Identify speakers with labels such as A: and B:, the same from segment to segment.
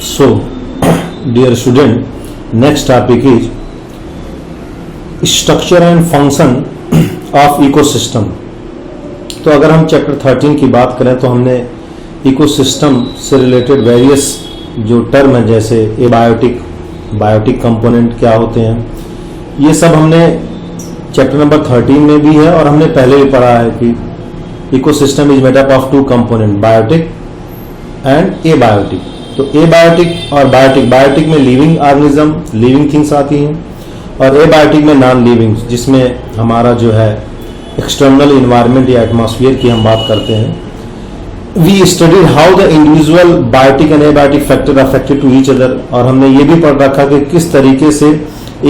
A: So, dear student, next topic is structure and function of ecosystem. तो अगर हम chapter 13 की बात करें तो हमने इकोसिस्टम से रिलेटेड वेरियस जो टर्म है, जैसे एबायोटिक, बायोटिक कंपोनेंट क्या होते हैं, ये सब हमने चैप्टर नंबर 13 में भी है और हमने पहले भी पढ़ा है कि ecosystem is made up of two component, biotic and abiotic. तो एबायोटिक और बायोटिक, बायोटिक में लिविंग ऑर्गेनिज्म, लिविंग थिंग्स आती हैं, और एबायोटिक में नॉन लिविंग, जिसमें हमारा जो है एक्सटर्नल इन्वायरमेंट या एटमॉस्फेयर की हम बात करते हैं. We studied how the individual biotic and abiotic factor affected to each other, और हमने ये भी पढ़ रखा कि किस तरीके से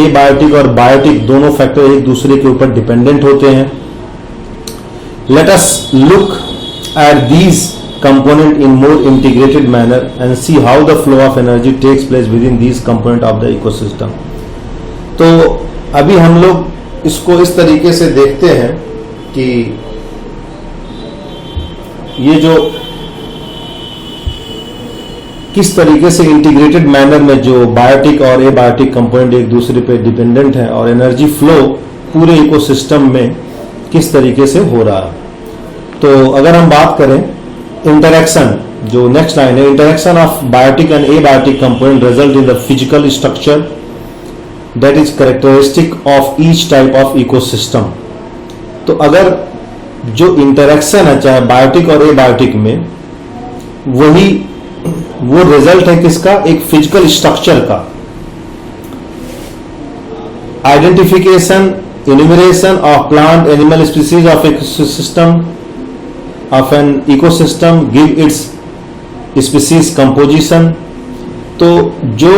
A: एबायोटिक और बायोटिक दोनों फैक्टर एक दूसरे के ऊपर डिपेंडेंट होते हैं. Let us look at these component in more integrated manner and see how the flow of energy takes place within these component of the ecosystem. तो अभी हम लोग इसको इस तरीके से देखते हैं कि ये जो किस तरीके से इंटीग्रेटेड मैनर में जो बायोटिक और एबायोटिक कंपोनेंट एक दूसरे पे डिपेंडेंट है और एनर्जी फ्लो पूरे इकोसिस्टम में किस तरीके से हो रहा है. तो अगर हम बात करें इंटरेक्शन, जो नेक्स्ट लाइन है, interaction of biotic and abiotic component result in the physical structure that is characteristic of each type of ecosystem. तो अगर जो इंटरेक्शन है चाहे बायोटिक और एबायोटिक में, वही वो रिजल्ट है किसका, एक फिजिकल स्ट्रक्चर का. Identification, enumeration of plant animal species of ecosystem of an ecosystem give its species composition. तो जो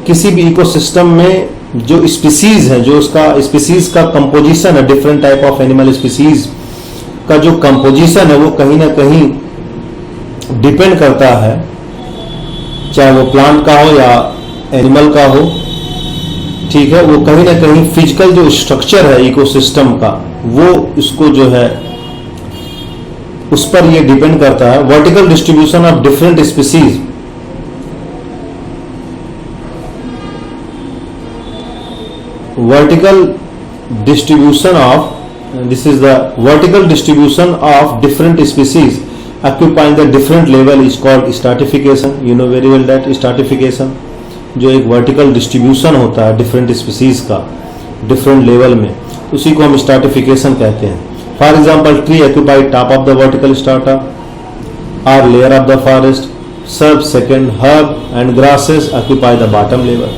A: किसी भी इकोसिस्टम में जो स्पीसीज है, जो उसका स्पीसीज का कंपोजिशन है, different type of animal species का जो कंपोजिशन है वो कहीं ना कहीं डिपेंड करता है, चाहे वो प्लांट का हो या एनिमल का हो. ठीक है, वो कहीं ना कहीं फिजिकल जो स्ट्रक्चर है इकोसिस्टम का, वो इसको जो है उस पर ये डिपेंड करता है. Vertical distribution of different species, vertical distribution of, this is the vertical distribution of different species occupying the different level is called stratification. You know very well that stratification, जो एक वर्टिकल डिस्ट्रीब्यूशन होता है different species का different level में, उसी को हम stratification कहते हैं. For example, tree occupy top of the vertical strata or layer of the forest. Shrub second, herb and grasses occupy the bottom level.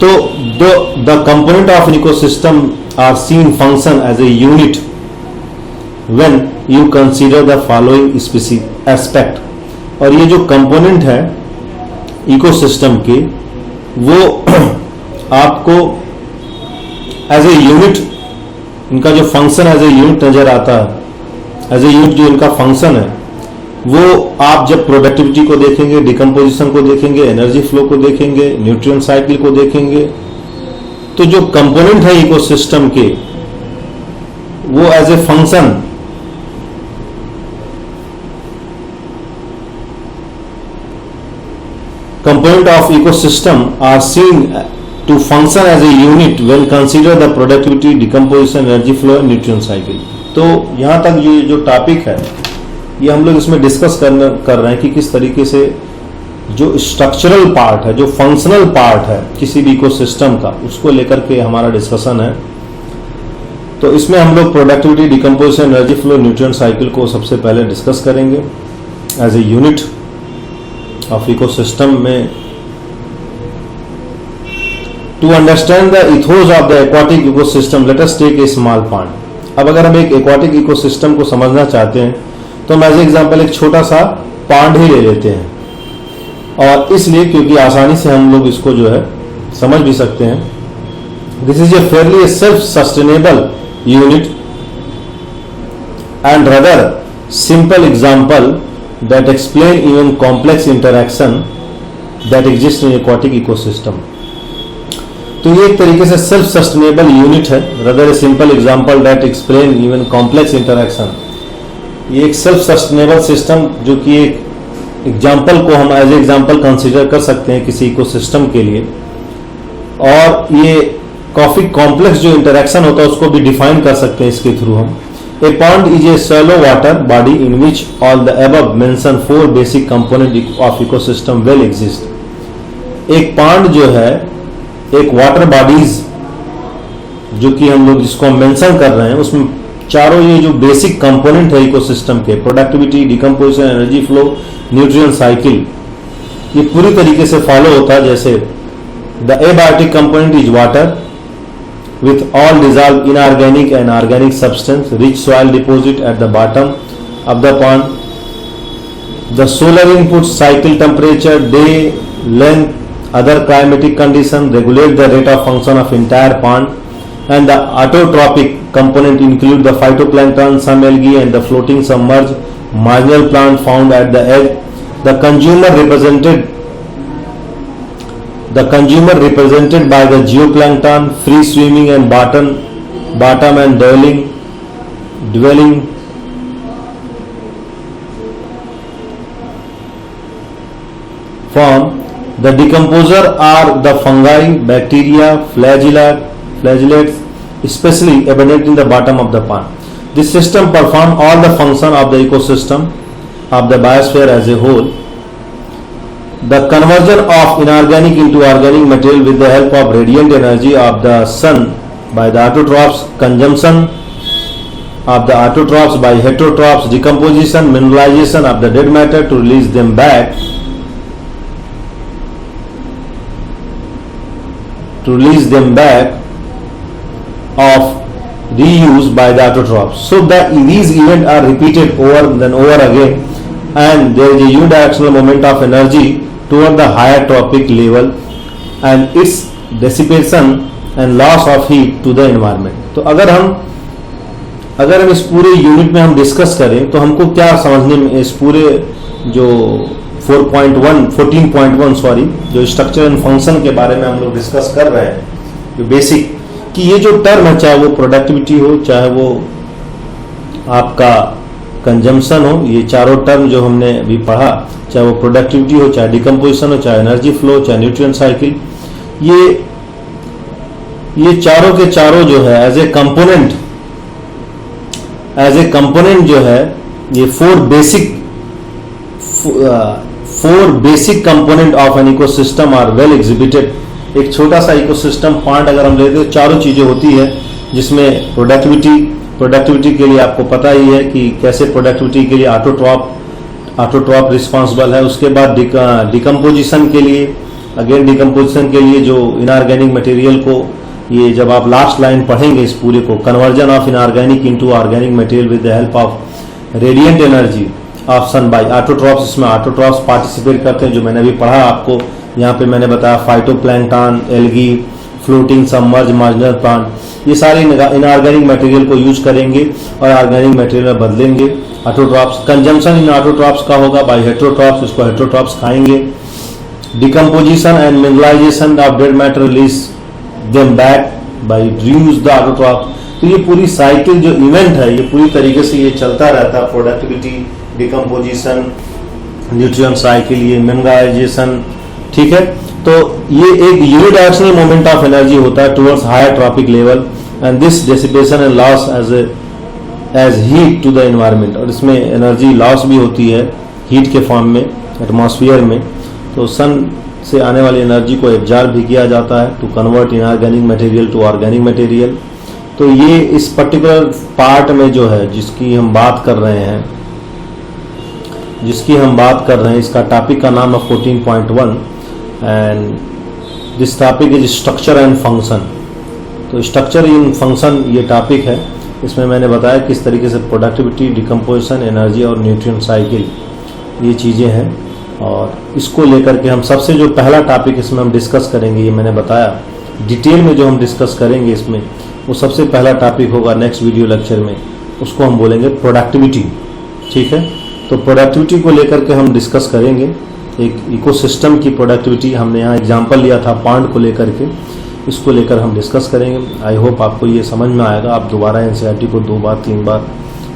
A: So the component of an ecosystem are seen function as a unit when you consider the following species aspect. और ये जो component है ecosystem के, वो आपको as a unit, इनका जो function as a unit नजर आता है. एज ए यूनिट जो इनका फंक्शन है वो आप जब प्रोडक्टिविटी को देखेंगे, डिकम्पोजिशन को देखेंगे, एनर्जी फ्लो को देखेंगे, न्यूट्रिएंट साइकिल को देखेंगे, तो जो कंपोनेंट है इकोसिस्टम के वो as a function component of ecosystem are seen to function as a unit when consider the productivity, decomposition, energy flow and nutrient cycle. तो यहाँ तक ये जो टॉपिक है ये हम लोग इसमें डिस्कस कर रहे हैं कि किस तरीके से जो स्ट्रक्चरल पार्ट है, जो फंक्शनल पार्ट है किसी भी इकोसिस्टम का, उसको लेकर के हमारा डिस्कशन है. तो इसमें हम लोग productivity, decomposition, energy flow, nutrient cycle को सबसे पहले डिस्कस करेंगे as a unit of ecosystem में. To understand the ethos of the aquatic ecosystem, let us take a small pond. अब अगर हम एक aquatic ecosystem को समझना चाहते हैं तो हम एज एग्जाम्पल एक छोटा सा पॉन्ड ही ले लेते हैं, और इसलिए क्योंकि आसानी से हम लोग इसको जो है समझ भी सकते हैं. This is a Fairlie self sustainable unit and rather simple example that explain even complex interaction that exist in aquatic ecosystem. तो ये एक तरीके से सेल्फ सस्टेनेबल यूनिट है, rather a simple example that explain even complex interaction. ये एक self sustainable system जो कि एक एग्जाम्पल को हम एज एग्जाम्पल कंसिडर कर सकते हैं किसी इकोसिस्टम के लिए, और ये काफी कॉम्प्लेक्स जो इंटरेक्शन होता है उसको भी डिफाइन कर सकते हैं इसके थ्रू हम। ए pond is a shallow water body in which all the above mention 4 basic component of ecosystem well exist. एक पॉन्ड जो है, एक वाटर बॉडीज जो कि हम लोग जिसको हम मेंशन कर रहे हैं, उसमें चारों ये जो बेसिक कंपोनेंट है इकोसिस्टम के, productivity, decomposition, energy flow, nutrient cycle, ये पूरी तरीके से फॉलो होता है। जैसे the abiotic component is water with all dissolved inorganic and organic substance, rich soil deposit at the bottom of the pond. The solar inputs, cycle temperature, day length, other climatic condition regulate the rate of function of entire pond. And the autotrophic component include the phytoplankton, some algae and the floating submerged marginal plant found at the edge. The consumer represented by the zooplankton, free swimming and bottom and dwelling form. The decomposer are the fungi, bacteria, flagellates, especially abundant in the bottom of the pond. This system performs all the function of the ecosystem of the biosphere as a whole. The conversion of inorganic into organic material with the help of radiant energy of the sun by the autotrophs, consumption of the autotrophs by heterotrophs, decomposition, mineralization of the dead matter to release them back, of reuse by the autotrophs. So that these events are repeated over and over again, and there is a unidirectional moment of energy toward the higher trophic level and its dissipation and loss of heat to the environment. तो अगर हम इस पूरे unit में हम discuss करें तो हमको क्या समझने में, इस पूरे जो 14.1 सॉरी जो स्ट्रक्चर एंड फंक्शन के बारे में हम लोग डिस्कस कर रहे हैं, जो बेसिक कि ये जो टर्म है, चाहे वो प्रोडक्टिविटी हो, चाहे वो आपका कंजम्पशन हो, ये चारों टर्म जो हमने अभी पढ़ा, चाहे वो प्रोडक्टिविटी हो, चाहे डिकम्पोजिशन हो, चाहे एनर्जी फ्लो, चाहे न्यूट्रिएंट साइकिल, ये चारों के चारों जो है एज ए कंपोनेंट जो है, ये four basic component of an ecosystem are well exhibited. एक छोटा सा इकोसिस्टम पॉन्ड अगर हम लेते हैं, चारों चीजें होती है, जिसमें प्रोडक्टिविटी के लिए आपको पता ही है कि कैसे प्रोडक्टिविटी के लिए ऑटोट्रॉप रिस्पॉन्सिबल है। उसके बाद डिकम्पोजिशन के लिए जो इनऑर्गेनिक मटेरियल को, ये जब आप लास्ट लाइन पढ़ेंगे इस पूरे को, conversion of inorganic into organic material with the help of radiant energy of sun by autotrophs. इसमें ऑटोट्रॉप्स पार्टिसिपेट करते हैं, जो मैंने अभी पढ़ा आपको यहाँ पे मैंने बताया, phytoplankton, algae, floating submerge marginal plant, ये सारे इनऑर्गेनिक मटेरियल को यूज करेंगे और ऑर्गेनिक मटेरियल में बदलेंगे। ऑटोट्रॉप्स, कंजम्पशन इन ऑटोट्रॉप्स का होगा बाय हेटेरोट्रॉप्स, इसको हेटेरोट्रॉप्स खाएंगे। Decomposition and mineralization of dead matter release them back by reuse the autotrophs. तो ये पूरी साइकिल जो इवेंट है, ये पूरी तरीके से ये चलता रहता है, प्रोडक्टिविटी, डिकम्पोजिशन, न्यूट्रिएंट साइकिल, ये मिनरलाइजेशन, ठीक है। तो ये एक यूनिडायरेक्शनल मोमेंट ऑफ एनर्जी होता है towards higher trophic level, and this dissipation and loss as heat to the environment. और इसमें एनर्जी लॉस भी होती है हीट के फॉर्म में एटमॉस्फेयर में। तो सन से आने वाली एनर्जी को एब्जॉर्ब भी किया जाता है to convert inorganic material to organic material. तो ये इस पर्टिकुलर पार्ट में जो है जिसकी हम बात कर रहे हैं, इसका टॉपिक का नाम है 14.1 and this topic is structure and function. तो स्ट्रक्चर इन फंक्शन ये टॉपिक है। इसमें मैंने बताया किस तरीके से प्रोडक्टिविटी, डिकम्पोजिशन, एनर्जी और न्यूट्रिएंट साइकिल ये चीज़ें हैं। और इसको लेकर के हम सबसे जो पहला टॉपिक इसमें हम डिस्कस करेंगे, ये मैंने बताया डिटेल में जो हम डिस्कस करेंगे इसमें, वो सबसे पहला टॉपिक होगा नेक्स्ट वीडियो लेक्चर में, उसको हम बोलेंगे प्रोडक्टिविटी, ठीक है। तो प्रोडक्टिविटी को लेकर के हम डिस्कस करेंगे, एक इकोसिस्टम की प्रोडक्टिविटी, हमने यहाँ एग्जांपल लिया था पॉन्ड को लेकर के, इसको लेकर हम डिस्कस करेंगे। आई होप आपको ये समझ में आएगा। आप दोबारा एनसीईआरटी को 2 बार 3 बार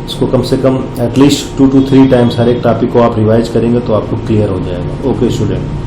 A: इसको कम से कम एटलीस्ट 2 to 3 टाइम्स हर एक टॉपिक को आप रिवाइज करेंगे तो आपको क्लियर हो जाएगा। Okay student.